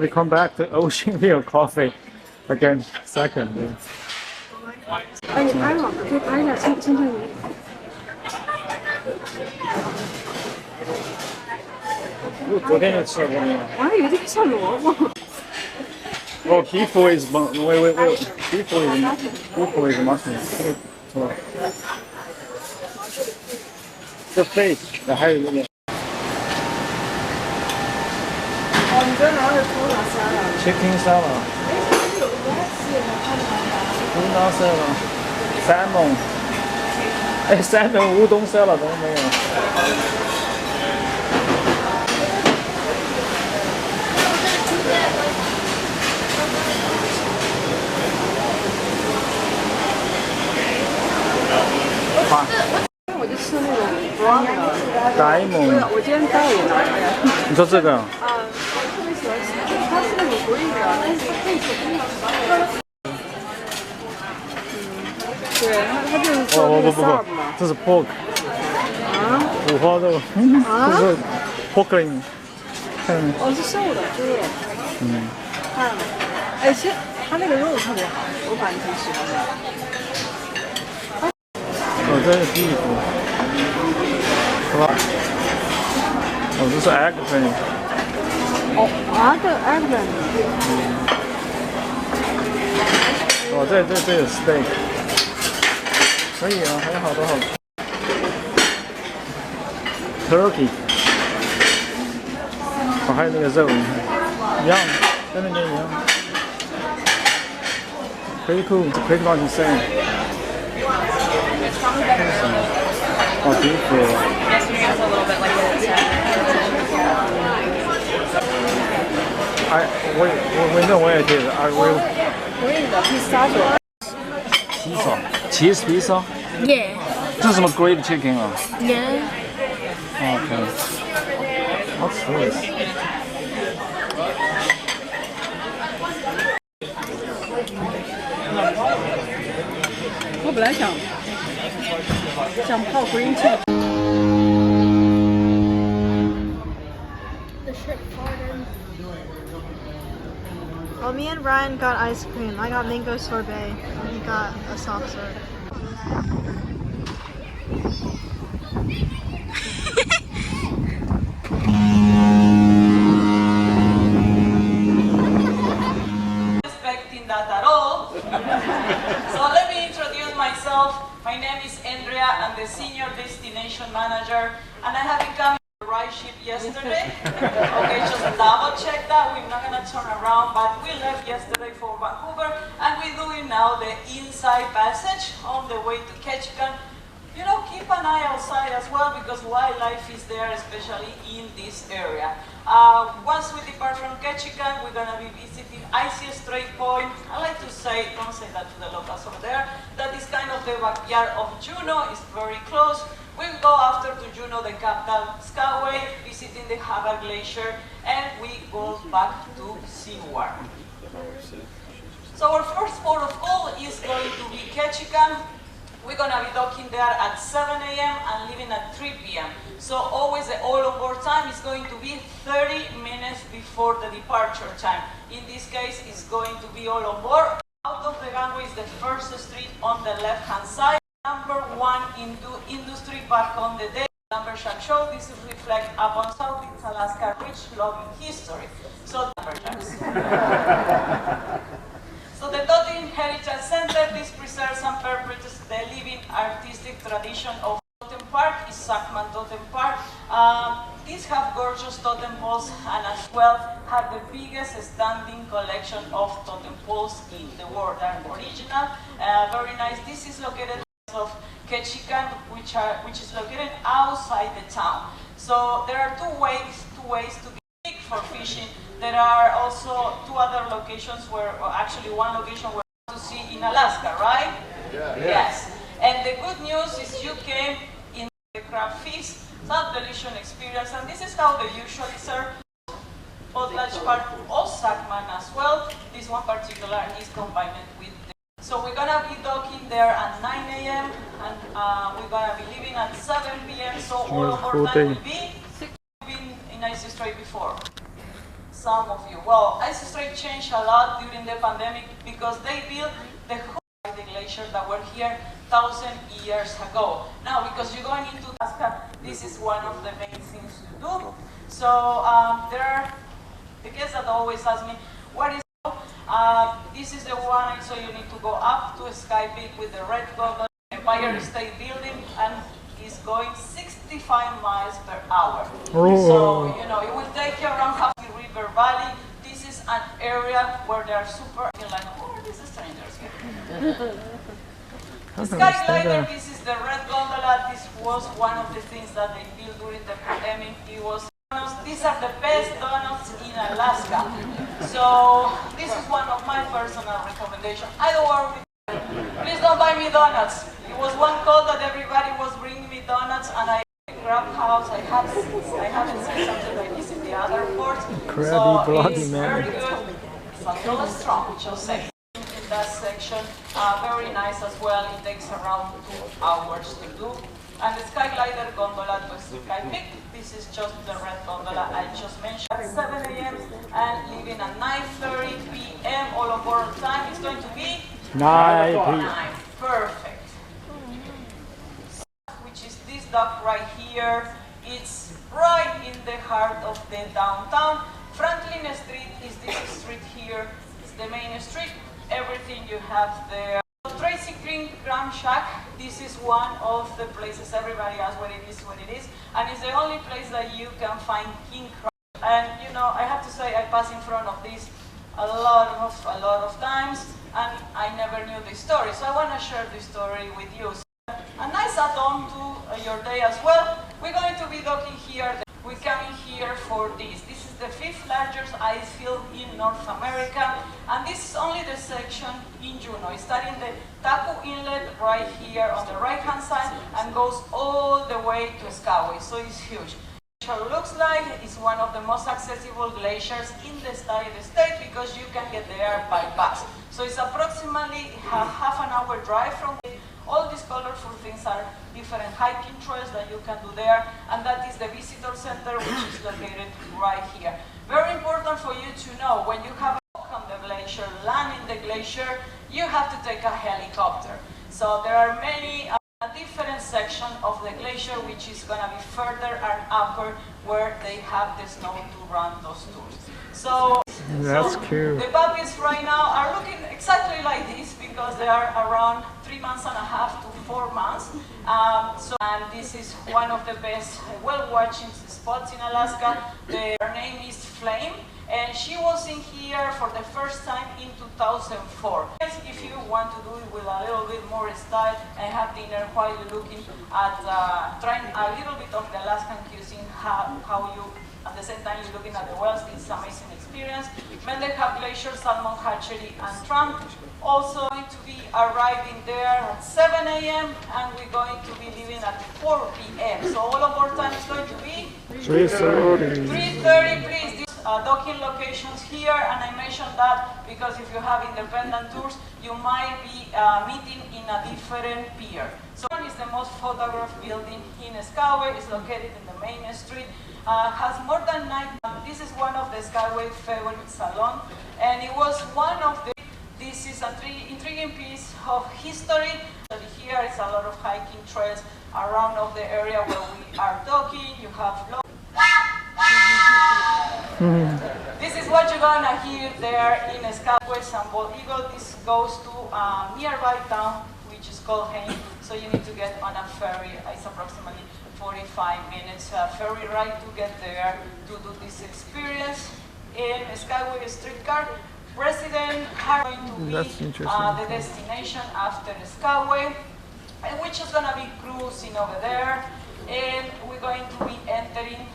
We come back to Oceanview Cafe again, second. 哎，你拍吗？可以拍一下，亲亲你。我昨天就吃了过没有？我还以为这个像萝卜。Oh, people is wait. People is mushroom. 错。这 face 还有一点。哦，你在哪里偷拿虾了 Chicken salad. 哎，这有个是我看到 Tuna salad. Salmon. 哎，salmon 乌冬 salad 都没有。我就吃那种 brown 的。Diamond。我今天待会也拿出来。你说这个？我特别喜欢吃，它是那种 green 的，但是配色非常好。对，它就是做那个 syrup 嘛。这是 pork。啊？五花肉。这是 pork ring。哦，是瘦的猪肉。看了。哎，其实它那个肉特别好，我反正挺喜欢的。这是 beef。是吧？这是 eggplant。这个 eggplant。这有 steak。可以啊，还有好多好。Turkey。还有那个肉，一样，跟那边一样。Pretty cool. Pretty much the same. 哦，beef。we know where it is. I will. Green 的 pistachio。Pizza. Cheese pizza. Yeah. 这是什么 grilled chicken 啊 Yeah.？Okay. What's this? 我本来想泡 green tea。Well, me and Ryan got ice cream. I got mango sorbet, and he got a soft serve. Expecting that at all. So let me introduce myself. My name is Andrea. I'm the Senior Destination Manager, and I have become the right ship yesterday. Okay, just double check that. We're not gonna turn around, but we left yesterday for Vancouver, and we're doing now the inside passage on the way to Ketchikan. You know, keep an eye outside as well because wildlife is there, especially in this area. Once we depart from Ketchikan, we're gonna be visiting Icy Strait Point. I like to say, don't say that to the locals over there, that is kind of the backyard of Juneau. It's very close. We'll go after to Juneau, the capital, Skyway, visiting the Haber Glacier, and we go back to Seward. So our first port of call is going to be Ketchikan. We're going to be docking there at 7 a.m. and leaving at 3 p.m. So always the all-on-board time is going to be 30 minutes before the departure time. In this case, it's going to be all on board. Out of the gangway is the first street on the left-hand side. Number 1 Industry Park on the day. Lumberjack show. This will reflect upon Southeast Alaska rich logging history. So lumberjacks. So the Totem Heritage Center, this preserves and perpetuates the living artistic tradition of Totem Park, is Sackman Totem Park. These have gorgeous totem poles and as well have the biggest standing collection of totem poles in the world. They are original, very nice. This is located of Ketchikan, which is located outside the town. So there are two ways to get for fishing. There are also 2 other locations where, or actually 1 location where to see in Alaska, right? Yeah. Yes. And the good news is you came in the crab feast, that delicious experience, and this is how they usually serve potlatch part of Sackman as well. This one particular is combined with the. So we're gonna be docking there at 9 a.m. and we're gonna be leaving at 7 p.m. So all of our time will be 6 in Icy Strait before. some of you? Well, Ice Strait changed a lot during the pandemic because they built the whole the glacier that were here 1,000 years ago. Now, because you're going into Alaska, this is one of the main things to do. So there are the guests that always ask me, what is this is the one, so you need to go up to Sky Peak with the red gondola, Empire State Building, and it's going 65 miles per hour. Oh. So, you know, it will take you around half the river valley. This is an area where they are super, like, who are these strangers here? Skyglider, this is the red gondola. This was one of the things that they built during the pandemic. It was these are the best donuts in Alaska. So this is one of my personal recommendations. I don't worry with please don't buy me donuts. It was one call that everybody was bringing me donuts, and I grabbed house. I haven't seen something like this in the other ports. Crabby, bloody it's man. very good. It's a little strong, just say. In that section, very nice as well. It takes around 2 hours to do. And the Skyglider gondola to Sky Peak. This is just the red gondola I just mentioned. At 7 a.m. and leaving at 9:30 p.m. all aboard time. It's going to be 9. Perfect. Which is this dock right here. It's right in the heart of the downtown. Franklin Street is this street here. It's the main street. Everything you have there. Tracy Green Gram Shack, this is one of the places everybody asks what it is, and it's the only place that you can find king crab. And you know, I have to say, I pass in front of this a lot of times, and I never knew the story, so I want to share the story with you. So, a nice add-on to your day as well. We're going to be docking here. We're coming here for this. This is the 5th largest ice field in North America, and this is only the section in Juneau. It's starting the Taku Inlet right here on the right-hand side and goes all the way to Skyway, so it's huge. It looks like it's one of the most accessible glaciers in the state because you can get there by bus. So it's approximately half an hour drive from here. All these colorful things are different hiking trails that you can do there, and that is the visitor center, which is located right here. Very important for you to know, when you have a walk on the glacier, land in the glacier, you have to take a helicopter. So there are many different sections of the glacier, which is going to be further and upper, where they have the snow to run those tours. So that's cool. The puppies right now are looking exactly like this because they are around 3.5 months to 4 months. And this is one of the best whale-watching spots in Alaska. Her name is Flame, and she was in here for the first time in 2004. If you want to do it with a little bit more style and have dinner while you're looking at trying a little bit of the Alaskan cuisine, how you at the same time you're looking at the whales, it's an amazing experience. Mendenhall Glacier, Salmon Hatchery, and Tramp. Also going to be arriving there at 7 a.m. and we're going to be leaving at 4 p.m. So all of our time is going to be 3:30. 3:30, please. These docking locations here, and I mentioned that because if you have independent tours, you might be meeting in a different pier. So one is the most photographed building in Skyway. It's located in the main street. Has more than 9. This is one of the Skyway favorite salon, and it was one of the. This is an intriguing piece of history. Here is a lot of hiking trails around of the area where we are docking. You have. This is what you're gonna hear there in Skyway and Bald Eagle. This goes to a nearby town which is called Hain. So you need to get on a ferry. It's approximately 45 minutes ferry ride to get there to do this experience in Skyway streetcar. President are going to be the destination after Skyway, and we're just going to be cruising over there, and we're going to be entering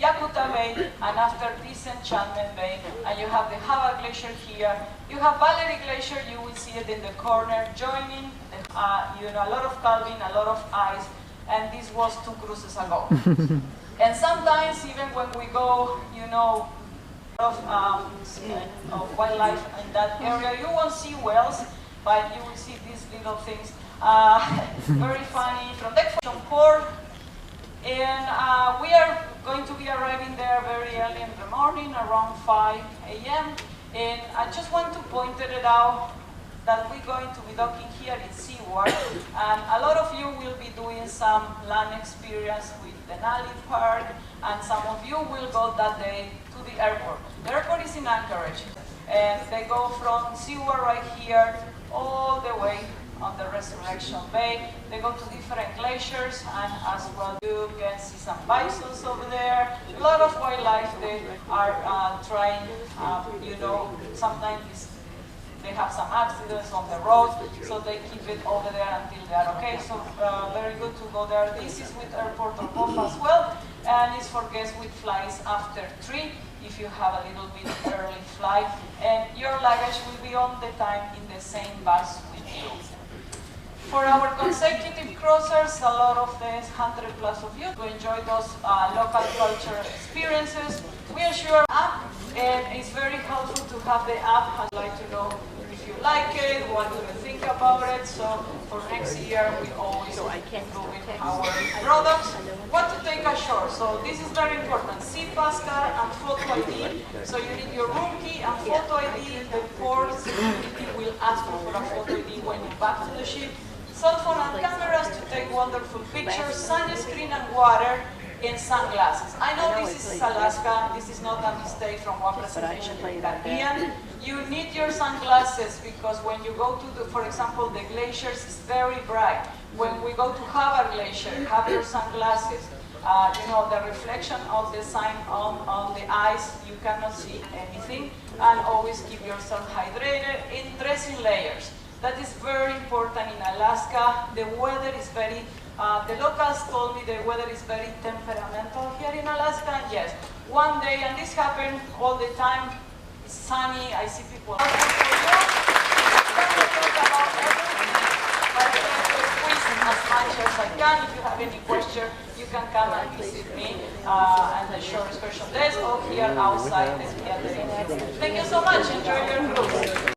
Yakuta Bay, and after Disenchantment Bay, and you have the Hava Glacier here. You have Valerie Glacier, you will see it in the corner, joining a lot of calving, a lot of ice, and this was 2 cruises ago. And sometimes even when we go, of wildlife in that area, you won't see whales, but you will see these little things. Very funny, from Deck Port, and we are going to be arriving there very early in the morning, around 5 a.m. And I just want to point it out that we're going to be docking here in SeaWorld, and a lot of you will be doing some land experience with Denali Park, and some of you will go that day to the airport. The airport is in Anchorage, and they go from SeaWorld right here all the way on the Resurrection Bay. They go to different glaciers, and as well you can see some bisons over there. A lot of wildlife. They are trying, you know, sometimes they have some accidents on the road, so they keep it over there until they are okay. So very good to go there. This is with airport or home as well, and it's for guests with flights after 3 if you have a little bit early flight. And your luggage will be on the time in the same bus with you. For our consecutive crossers, a lot of the 100 plus of you to enjoy those local culture experiences. We assure app, and it's very helpful to have the app. I'd like to know if you like it, what do you think about it. So for next year, we always improving our products. What to take ashore? So this is very important. SeaPass card and photo ID. So you need your room key and photo ID. The port security will ask you for a photo ID when you're back to the ship. Cell phone and cameras to take wonderful pictures, sunscreen and water, and sunglasses. I know this is Alaska, this is not a mistake from one presentation in Caribbean. You need your sunglasses because when you go to, for example, the glaciers, it's very bright. When we go to Havre Glacier, have your sunglasses. You know, the reflection of the sun on the ice, you cannot see anything. And always keep yourself hydrated in dressing layers. That is very important in Alaska. The weather is very, the locals told me the weather is very temperamental here in Alaska. And yes, one day, and this happens all the time, it's sunny, I see people asking for you. About everything, but I try to squeeze as much as I can. If you have any question, you can come and visit me at the Shore Excursion desk or here outside the theater. Thank you so much. Enjoy your cruise.